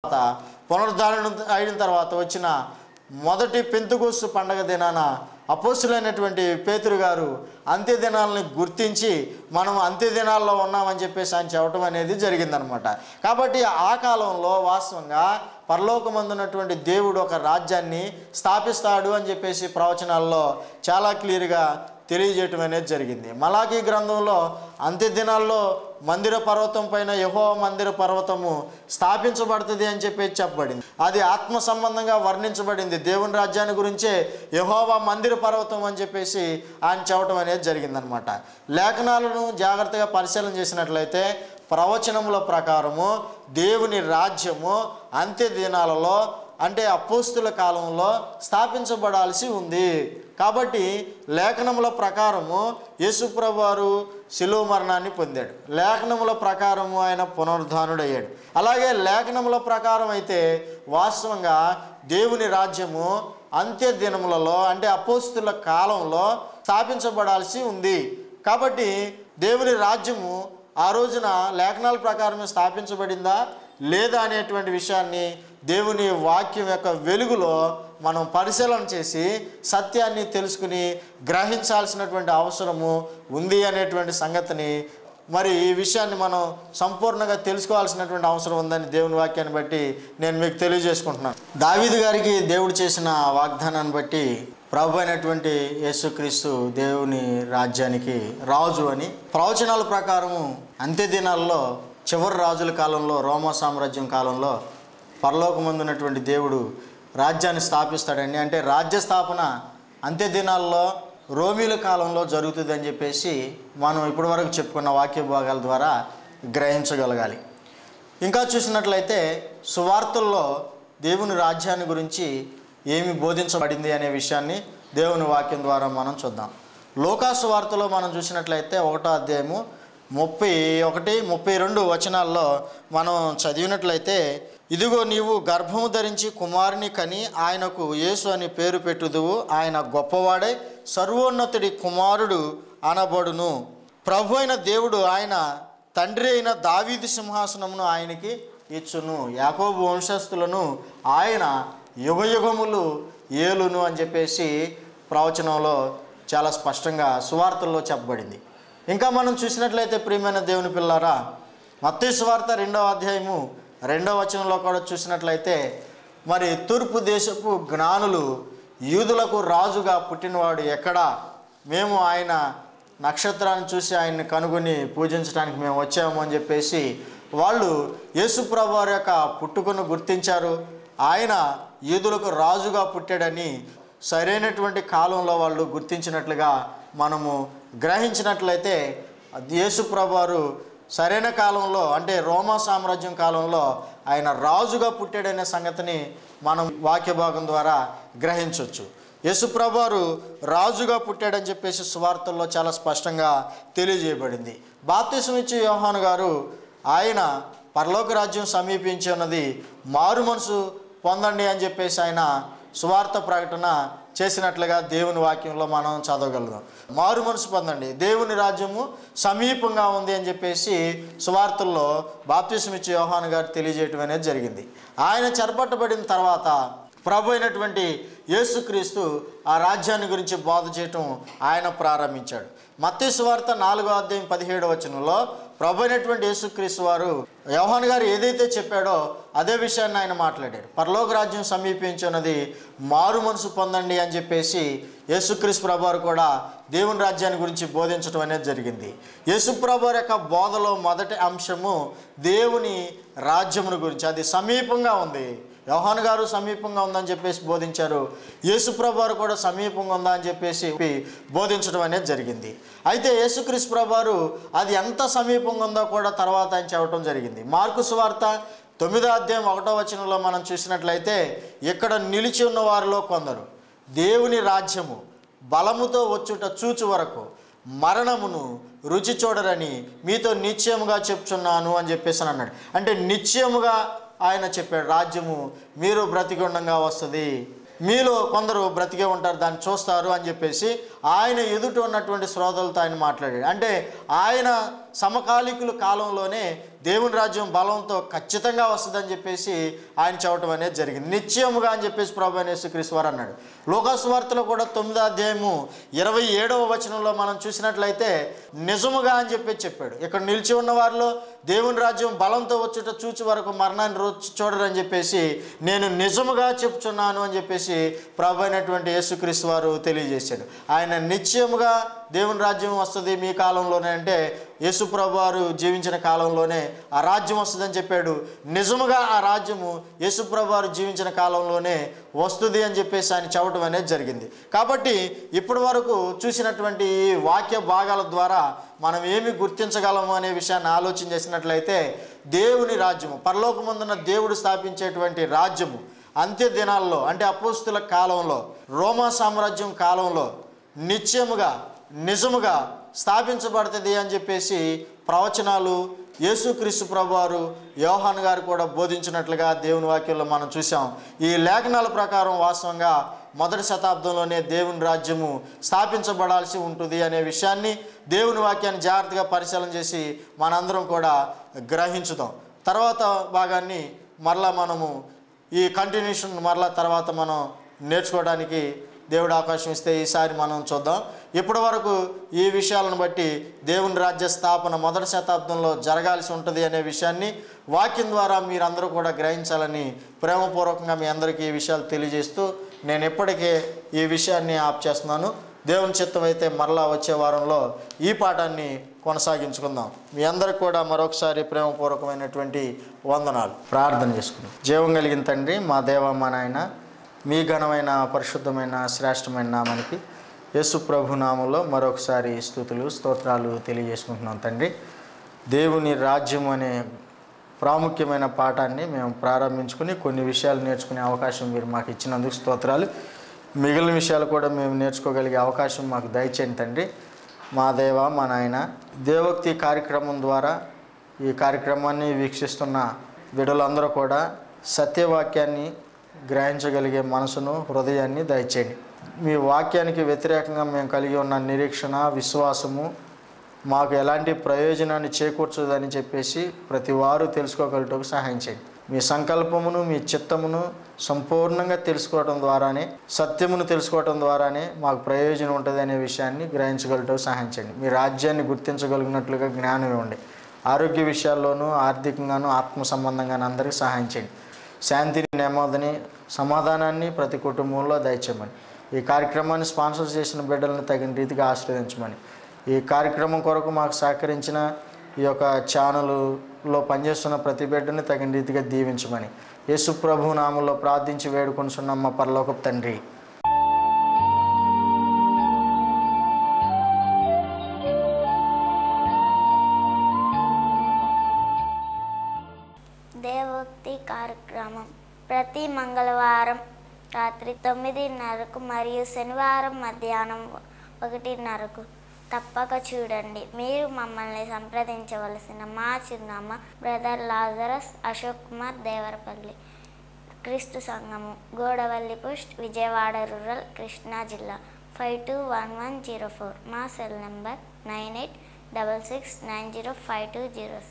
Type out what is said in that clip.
పునరుద్ధరణ అయిన తర్వాత వచ్చిన మొదటి పెంతెకోస్తు పండగ దినాన అపోస్తులైనటువంటి పేతురు గారు అంత్య దినాలని గుర్తించి మనం అంత్య దినాల్లో ఉన్నామని చెప్పేసి ఆయన చెప్పడం అనేది జరిగిందనమాట. కాబట్టి ఆ కాలంలో వాస్తవంగా పరలోకమందున్నటువంటి దేవుడు ఒక రాజ్యాన్ని స్థాపిస్తాడు అని చెప్పేసి ప్రవచనాల్లో చాలా క్లియర్గా తెలియజేయటం అనేది జరిగింది. మలాకీ గ్రంథంలో అంత్య దినాల్లో మందిర పర్వతం పైన యెహోవా మందిర పర్వతము స్థాపించబడుతుంది అని చెప్పేసి చెప్పబడింది. అది ఆత్మ సంబంధంగా వర్ణించబడింది. దేవుని రాజ్యాన్ని గురించే యెహోవా మందిర పర్వతం అని చెప్పేసి ఆయన చెప్పడం అనేది జరిగిందనమాట. లేఖనాలను జాగ్రత్తగా పరిశీలన చేసినట్లయితే ప్రవచనముల ప్రకారము దేవుని రాజ్యము అంత్య దినాలలో అంటే అపోస్తుల కాలంలో స్థాపించబడాల్సి ఉంది. కాబట్టి లేఖనముల ప్రకారము యేసుప్రభు వారు శిలువ మరణాన్ని పొందాడు. లేఖనముల ప్రకారము ఆయన పునరుద్ధానుడయ్యాడు. అలాగే లేఖనముల ప్రకారం అయితే వాస్తవంగా దేవుని రాజ్యము అంత్య దినములలో అంటే అపోస్తుల కాలంలో స్థాపించబడాల్సి ఉంది. కాబట్టి దేవుని రాజ్యము ఆ రోజున లేఖనాల ప్రకారమే స్థాపించబడిందా లేదా అనేటువంటి విషయాన్ని దేవుని వాక్యం యొక్క వెలుగులో మనం పరిశీలన చేసి సత్యాన్ని తెలుసుకుని గ్రహించాల్సినటువంటి అవసరము ఉంది అనేటువంటి సంగతిని మరి ఈ విషయాన్ని మనం సంపూర్ణంగా తెలుసుకోవాల్సినటువంటి అవసరం ఉందని దేవుని వాక్యాన్ని బట్టి నేను మీకు తెలియజేసుకుంటున్నాను. దావీదు గారికి దేవుడు చేసిన వాగ్దానాన్ని బట్టి ప్రభు అయినటువంటి యేసుక్రీస్తు దేవుని రాజ్యానికి రాజు అని ప్రవచనాల ప్రకారము అంత్య దినాల్లో చివరి రాజుల కాలంలో రోమా సామ్రాజ్యం కాలంలో పరలోకమందున్నటువంటి దేవుడు రాజ్యాన్ని స్థాపిస్తాడని అంటే రాజ్య స్థాపన అంత్య దినాల్లో రోమీల కాలంలో జరుగుతుంది అని చెప్పేసి మనం ఇప్పటివరకు చెప్పుకున్న వాక్య భాగాల ద్వారా గ్రహించగలగాలి. ఇంకా చూసినట్లయితే సువార్తల్లో దేవుని రాజ్యాన్ని గురించి ఏమి బోధించబడింది అనే విషయాన్ని దేవుని వాక్యం ద్వారా మనం చూద్దాం. లూకా సువార్తలో మనం చూసినట్లయితే 1వ అధ్యాయము 31, 32 వచనాల్లో మనం చదివినట్లయితే, ఇదిగో నీవు గర్భము ధరించి కుమారుని కని ఆయనకు యేసు అని పేరు పెట్టుదువు. ఆయన గొప్పవాడై సర్వోన్నతుడి కుమారుడు అనబడును. ప్రభు అయిన దేవుడు ఆయన తండ్రి అయిన దావీదు సింహాసనమును ఆయనకి ఇచ్చును. యాకోబు వంశస్థులను ఆయన యుగయుగములు ఏలును అని చెప్పేసి ప్రవచనంలో చాలా స్పష్టంగా సువార్తల్లో చెప్పబడింది. ఇంకా మనం చూసినట్లయితే ప్రియమైన దేవుని పిల్లారా, మత్తయి సువార్త 2వ అధ్యాయము 2వ వచనంలో కూడా చూసినట్లయితే మరి తూర్పు దేశపు జ్ఞానులు యూదులకు రాజుగా పుట్టినవాడు ఎక్కడా, మేము ఆయన నక్షత్రాన్ని చూసి ఆయన్ని కనుగొని పూజించడానికి మేము వచ్చాము అని చెప్పేసి వాళ్ళు యేసుప్రభు వారి యొక్క పుట్టుకను గుర్తించారు. ఆయన యూదులకు రాజుగా పుట్టాడని సరైనటువంటి కాలంలో వాళ్ళు గుర్తించినట్లుగా మనము గ్రహించినట్లయితే యేసుప్రభు వారు సరైన కాలంలో అంటే రోమా సామ్రాజ్యం కాలంలో ఆయన రాజుగా పుట్టాడనే సంగతిని మనం వాక్య భాగం ద్వారా గ్రహించవచ్చు. యేసుప్రభు వారు రాజుగా పుట్టాడని చెప్పేసి సువార్తల్లో చాలా స్పష్టంగా తెలియజేయబడింది. బాప్తిసం ఇచ్చే యోహాను గారు ఆయన పరలోక రాజ్యం సమీపించి ఉన్నది, మారు మనసు పొందండి అని చెప్పేసి ఆయన సువార్త ప్రకటన చేసినట్లుగా దేవుని వాక్యంలో మనం చదవగలుగుతాం. మారు మనసు పొందండి, దేవుని రాజ్యము సమీపంగా ఉంది అని చెప్పేసి సువార్తల్లో బాప్తిసం ఇచ్చే యోహాను గారు తెలియజేయటం అనేది జరిగింది. ఆయన చెరపట్టబడిన తర్వాత ప్రభు అయినటువంటి యేసుక్రీస్తు ఆ రాజ్యాన్ని గురించి బోధ చేయటం ఆయన ప్రారంభించాడు. మత్తయి సువార్త 4వ అధ్యాయం 17వ వచనంలో ప్రభు అయినటువంటి యేసుక్రీస్తు వారు యోహాను గారు ఏదైతే చెప్పాడో అదే విషయాన్ని ఆయన మాట్లాడాడు. పరలోక రాజ్యం సమీపించున్నది, మారు మనసు పొందండి అని చెప్పేసి యేసుక్రీస్తు ప్రభు వారు కూడా దేవుని రాజ్యాన్ని గురించి బోధించడం అనేది జరిగింది. యేసు ప్రభు వారి యొక్క బోధలో మొదటి అంశము దేవుని రాజ్యమును గురించి, అది సమీపంగా ఉంది. యోహాను గారు సమీపంగా ఉందని చెప్పేసి బోధించారు, యేసుప్రభు వారు కూడా సమీపంగా ఉందా అని చెప్పేసి బోధించడం అనేది జరిగింది. అయితే యేసుక్రీస్తు ప్రభు వారు అది ఎంత సమీపంగా ఉందో కూడా తర్వాత ఆయన చెప్పడం జరిగింది. మార్కు సువార్త 9వ అధ్యాయం 1వ వచనంలో మనం చూసినట్లయితే, ఇక్కడ నిలిచి ఉన్న వారిలో కొందరు దేవుని రాజ్యము బలముతో వచ్చుట చూచు వరకు మరణమును రుచి చూడరని మీతో నిశ్చయముగా చెప్తున్నాను అని చెప్పేసి అన్నాడు. అంటే నిశ్చయముగా ఆయన చెప్పాడు, రాజ్యము మీరు బ్రతికుండగా వస్తుంది, మీలో కొందరు బ్రతికే ఉంటారు, దాన్ని చూస్తారు అని చెప్పేసి ఆయన ఎదుట ఉన్నటువంటి శ్రోతలతో ఆయన మాట్లాడాడు. అంటే ఆయన సమకాలీకుల కాలంలోనే దేవుని రాజ్యం బలంతో ఖచ్చితంగా వస్తుందని చెప్పేసి ఆయన చెప్పడం అనేది జరిగింది. నిశ్చయముగా అని చెప్పేసి ప్రభువైన యేసుక్రీస్తు వారు అన్నాడు. లూకాసు వార్తలో కూడా 9వ అధ్యాయము 27వ వచనంలో మనం చూసినట్లయితే నిజముగా అని చెప్పేసి చెప్పాడు. ఇక్కడ నిలిచి ఉన్న వారిలో దేవుని రాజ్యం బలంతో వచ్చుట చూచి వరకు మరణాన్ని చూడరని చెప్పేసి నేను నిజముగా చెప్తున్నాను అని చెప్పేసి ప్రభు అయినటువంటి యేసుక్రీస్తు వారు తెలియజేశాడు. ఆయన నిశ్చయముగా దేవుని రాజ్యం వస్తుంది మీ కాలంలోనే అంటే యేసు ప్రభు వారు జీవించిన కాలంలోనే ఆ రాజ్యం వస్తుందని చెప్పాడు. నిజముగా ఆ రాజ్యము యేసు ప్రభు వారు జీవించిన కాలంలోనే వస్తుంది అని చెప్పేసి ఆయన చెప్పడం అనేది జరిగింది. కాబట్టి ఇప్పటి వరకు చూసినటువంటి ఈ వాక్య భాగాల ద్వారా మనం ఏమి గుర్తించగలము అనే విషయాన్ని ఆలోచన చేసినట్లయితే దేవుని రాజ్యము, పరలోకమందున దేవుడు స్థాపించేటువంటి రాజ్యము అంత్య దినాల్లో అంటే అపోస్తుల కాలంలో, రోమా సామ్రాజ్యం కాలంలో నిశ్చయముగా నిజముగా స్థాపించబడుతుంది అని చెప్పేసి ప్రవచనాలు యేసుక్రీస్తు ప్రభువారు యోహాను గారు కూడా బోధించినట్లుగా దేవుని వాక్యంలో మనం చూసాం. ఈ లేఖనాల ప్రకారం వాస్తవంగా మొదటి శతాబ్దంలోనే దేవుని రాజ్యము స్థాపించబడాల్సి ఉంటుంది అనే విషయాన్ని దేవుని వాక్యాన్ని జాగ్రత్తగా పరిశీలన చేసి మనందరం కూడా గ్రహించుదాం. తర్వాత భాగాన్ని మరలా మనము ఈ కంటిన్యూషన్ మరలా తర్వాత మనం నేర్చుకోవడానికి దేవుడు అవకాశం ఇస్తే ఈసారి మనం చూద్దాం. ఇప్పటి వరకు ఈ విషయాలను బట్టి దేవుని రాజ్య స్థాపన మొదటి శతాబ్దంలో జరగాల్సి ఉంటుంది అనే విషయాన్ని వాక్యం ద్వారా మీరందరూ కూడా గ్రహించాలని ప్రేమపూర్వకంగా మీ అందరికీ ఈ విషయాలు తెలియజేస్తూ నేను ఇప్పటికే ఈ విషయాన్ని ఆప్ చేస్తున్నాను. దేవుని చిత్తం అయితే మరలా వచ్చే వారంలో ఈ పాఠాన్ని కొనసాగించుకుందాం. మీ అందరికి కూడా మరొకసారి ప్రేమపూర్వకమైనటువంటి వందనాలు. ప్రార్థన చేసుకుందాం. జీవం కలిగిన తండ్రి, మా దేవ, మా నాయన, మీ ఘనమైన పరిశుద్ధమైన శ్రేష్టమైన నామానికి యేసు ప్రభు నామంలో మరొకసారి స్తుతులు స్తోత్రాలు తెలియజేసుకుంటున్నాం తండ్రి. దేవుని రాజ్యం అనే ప్రాముఖ్యమైన పాఠాన్ని మేము ప్రారంభించుకుని కొన్ని విషయాలు నేర్చుకునే అవకాశం మీరు మాకు ఇచ్చినందుకు స్తోత్రాలు. మిగిలిన విషయాలు కూడా మేము నేర్చుకోగలిగే అవకాశం మాకు దయచేయండి తండ్రి. మా దేవ, మా నాయన, దేవోక్తి కార్యక్రమం ద్వారా ఈ కార్యక్రమాన్ని వీక్షిస్తున్న బిడ్డలందరూ కూడా సత్యవాక్యాన్ని గ్రహించగలిగే మనసును, హృదయాన్ని దయచేయండి. మీ వాక్యానికి వ్యతిరేకంగా మేము కలిగి ఉన్న నిరీక్షణ, విశ్వాసము మాకు ఎలాంటి ప్రయోజనాన్ని చేకూర్చదని చెప్పేసి ప్రతి వారు తెలుసుకోగలటకు సహాయం చేయండి. మీ సంకల్పమును, మీ చిత్తమును సంపూర్ణంగా తెలుసుకోవడం ద్వారానే, సత్యమును తెలుసుకోవడం ద్వారానే మాకు ప్రయోజనం ఉంటుంది అనే విషయాన్ని గ్రహించగలటకు సహాయం చేయండి. మీ రాజ్యాన్ని గుర్తించగలిగినట్లుగా జ్ఞానం ఇవ్వండి. ఆరోగ్య విషయాల్లోనూ, ఆర్థికంగానూ, ఆత్మ సంబంధంగానూ అందరికీ సహాయం చేయండి. శాంతిని, నెమ్మదిని, సమాధానాన్ని ప్రతి కుటుంబంలో దయచేయమని, ఈ కార్యక్రమాన్ని స్పాన్సర్ చేసిన బిడ్డలను తగిన రీతిగా ఆశీర్వదించమని, ఈ కార్యక్రమం కొరకు మాకు సహకరించిన ఈ యొక్క ఛానల్లో పనిచేస్తున్న ప్రతి బిడ్డని తగిన రీతిగా దీవించమని యేసు ప్రభు నామంలో ప్రార్థించి వేడుకొనుచున్నాం మా పరలోకపు తండ్రి. దేవోక్తి కార్యక్రమం ప్రతి మంగళవారం రాత్రి 9:30 మరియు శనివారం మధ్యాహ్నం 1:30 తప్పక చూడండి. మీరు మమ్మల్ని సంప్రదించవలసిన మా చిరునామా బ్రదర్ లాజరస్ అశోక్ కుమార్, దేవరపల్లి, క్రీస్తు సంఘము, గోడవల్లి పోస్ట్, విజయవాడ రూరల్, కృష్ణా జిల్లా 521104. మా సెల్ నెంబర్ 9866905206.